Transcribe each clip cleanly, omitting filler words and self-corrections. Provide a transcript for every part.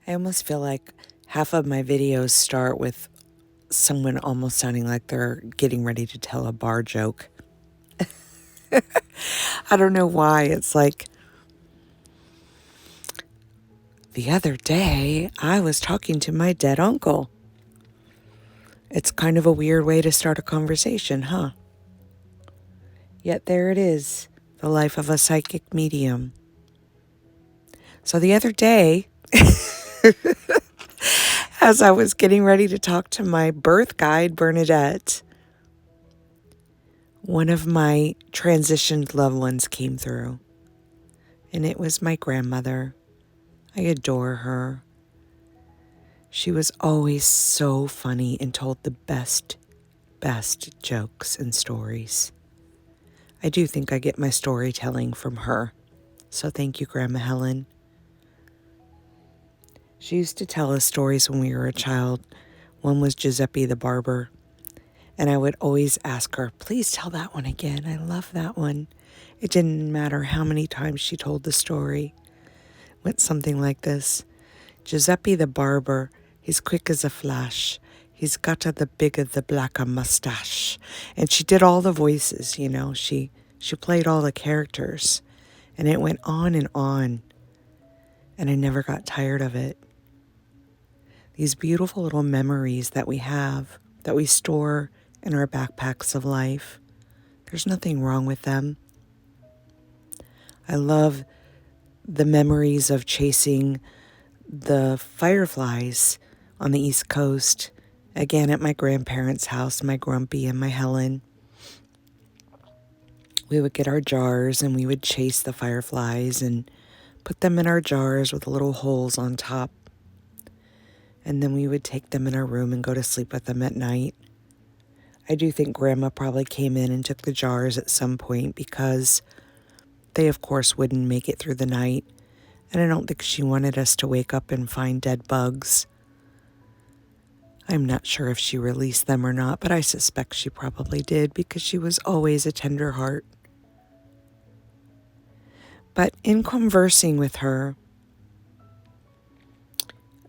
I almost feel like half of my videos start with someone almost sounding like they're getting ready to tell a bar joke. I don't know why. It's like, the other day I was talking to my dead uncle. It's kind of a weird way to start a conversation, huh? Yet there it is, the life of a psychic medium. So the other day, as I was getting ready to talk to my birth guide, Bernadette, one of my transitioned loved ones came through. And it was my grandmother. I adore her. She was always so funny and told the best jokes and stories. I do think I get my storytelling from her. So thank you, Grandma Helen. She used to tell us stories when we were a child. One was Giuseppe the Barber. And I would always ask her, please tell that one again. I love that one. It didn't matter how many times she told the story. It went something like this. Giuseppe the Barber, he's quick as a flash. He's got the big of the black mustache. And she did all the voices, you know. She played all the characters. And it went on. And I never got tired of it. These beautiful little memories that we have, that we store in our backpacks of life. There's nothing wrong with them. I love the memories of chasing the fireflies on the East Coast, again at my grandparents' house, my Grumpy and my Helen. We would get our jars and we would chase the fireflies and put them in our jars with little holes on top. And then we would take them in our room and go to sleep with them at night. I do think Grandma probably came in and took the jars at some point because they, of course, wouldn't make it through the night. And I don't think she wanted us to wake up and find dead bugs. I'm not sure if she released them or not, but I suspect she probably did because she was always a tender heart. But in conversing with her,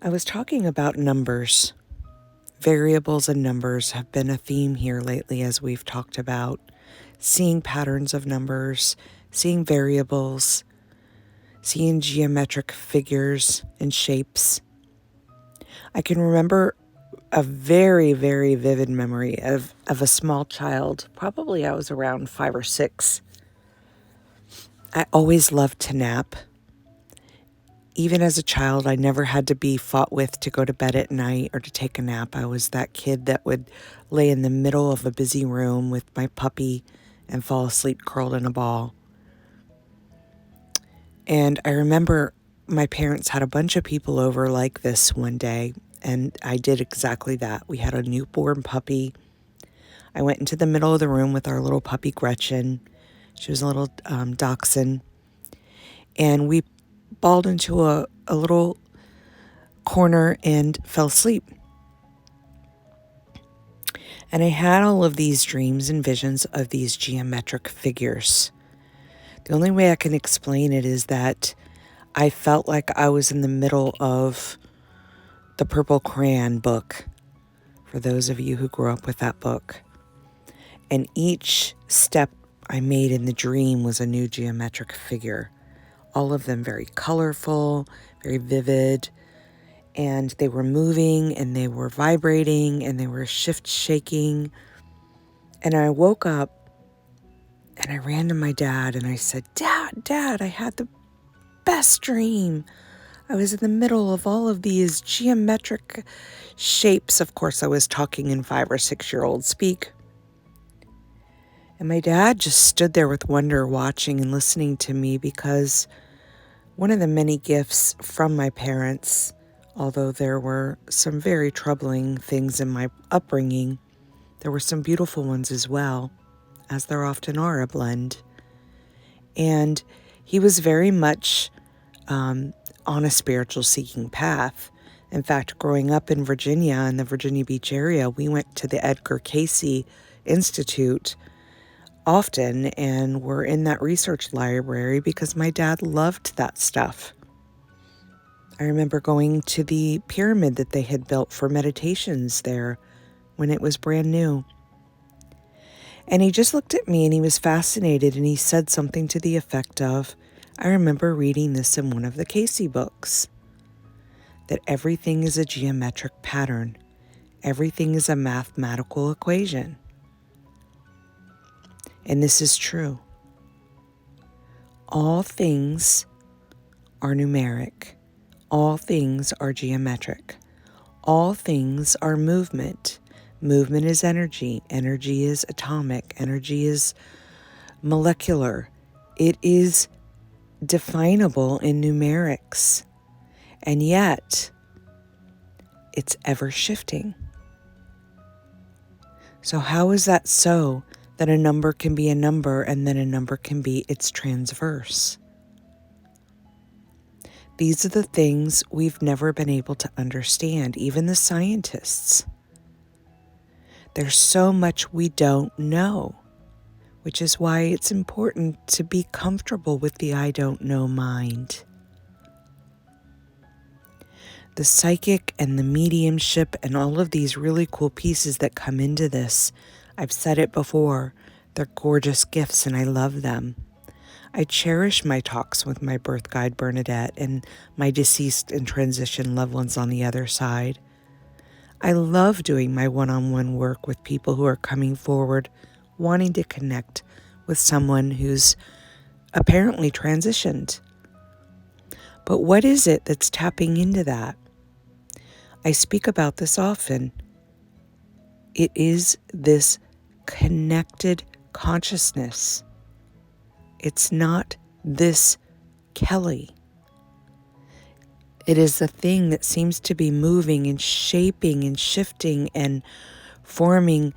I was talking about numbers. Variables and numbers have been a theme here lately as we've talked about seeing patterns of numbers, seeing variables, seeing geometric figures and shapes. I can remember a very, very vivid memory of a small child. Probably I was around 5 or 6. I always loved to nap. Even as a child, I never had to be fought with to go to bed at night or to take a nap. I was that kid that would lay in the middle of a busy room with my puppy and fall asleep curled in a ball. And I remember my parents had a bunch of people over like this one day, and I did exactly that. We had a newborn puppy. I went into the middle of the room with our little puppy Gretchen. She was a little dachshund. And we balled into a little corner and fell asleep. And I had all of these dreams and visions of these geometric figures. The only way I can explain it is that I felt like I was in the middle of the Purple Crayon book, for those of you who grew up with that book. And each step I made in the dream was a new geometric figure. All of them very colorful, very vivid, and they were moving and they were vibrating and they were shaking. And I woke up and I ran to my dad and I said, Dad, I had the best dream. I was in the middle of all of these geometric shapes. Of course, I was talking in 5 or 6-year-old speak. And my dad just stood there with wonder, watching and listening to me, because one of the many gifts from my parents, although there were some very troubling things in my upbringing, there were some beautiful ones as well, as there often are, a blend. And he was very much on a spiritual seeking path. In fact, growing up in Virginia, in the Virginia Beach area, we went to the Edgar Cayce Institute often and were in that research library because my dad loved that stuff. I remember going to the pyramid that they had built for meditations there when it was brand new. And he just looked at me and he was fascinated, and he said something to the effect of, I remember reading this in one of the Casey books, that everything is a geometric pattern. Everything is a mathematical equation. And this is true. All things are numeric. All things are geometric. All things are movement. Movement is energy. Energy is atomic. Energy is molecular. It is definable in numerics. And yet, it's ever shifting. So how is that so that a number can be a number and then a number can be its transverse? These are the things we've never been able to understand, even the scientists. There's so much we don't know, which is why it's important to be comfortable with the I don't know mind. The psychic and the mediumship and all of these really cool pieces that come into this, I've said it before, they're gorgeous gifts and I love them. I cherish my talks with my birth guide Bernadette and my deceased and transition loved ones on the other side. I love doing my one-on-one work with people who are coming forward, wanting to connect with someone who's apparently transitioned. But what is it that's tapping into that? I speak about this often. It is this connected consciousness. It's not this Kelly. It is the thing that seems to be moving and shaping and shifting and forming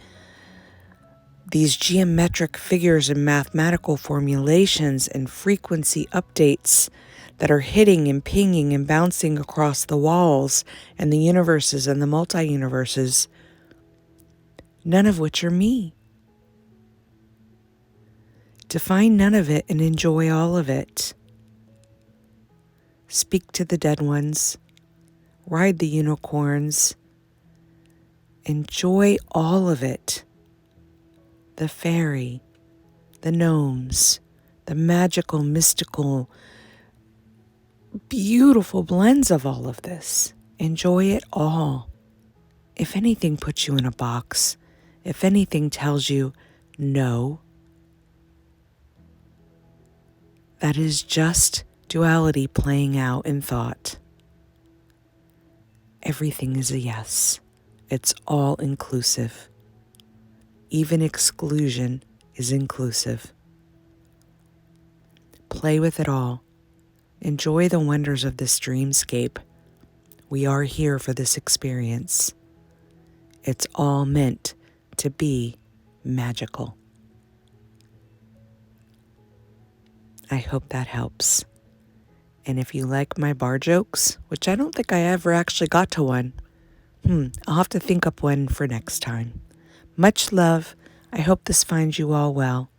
these geometric figures and mathematical formulations and frequency updates that are hitting and pinging and bouncing across the walls and the universes and the multi-universes, none of which are me. Define none of it and enjoy all of it. Speak to the dead ones. Ride the unicorns. Enjoy all of it. The fairy, the gnomes, the magical, mystical, beautiful blends of all of this. Enjoy it all. If anything puts you in a box, if anything tells you no, that is just duality playing out in thought. Everything is a yes. It's all inclusive. Even exclusion is inclusive. Play with it all. Enjoy the wonders of this dreamscape. We are here for this experience. It's all meant to be magical. I hope that helps. And if you like my bar jokes, which I don't think I ever actually got to one, I'll have to think up one for next time. Much love. I hope this finds you all well.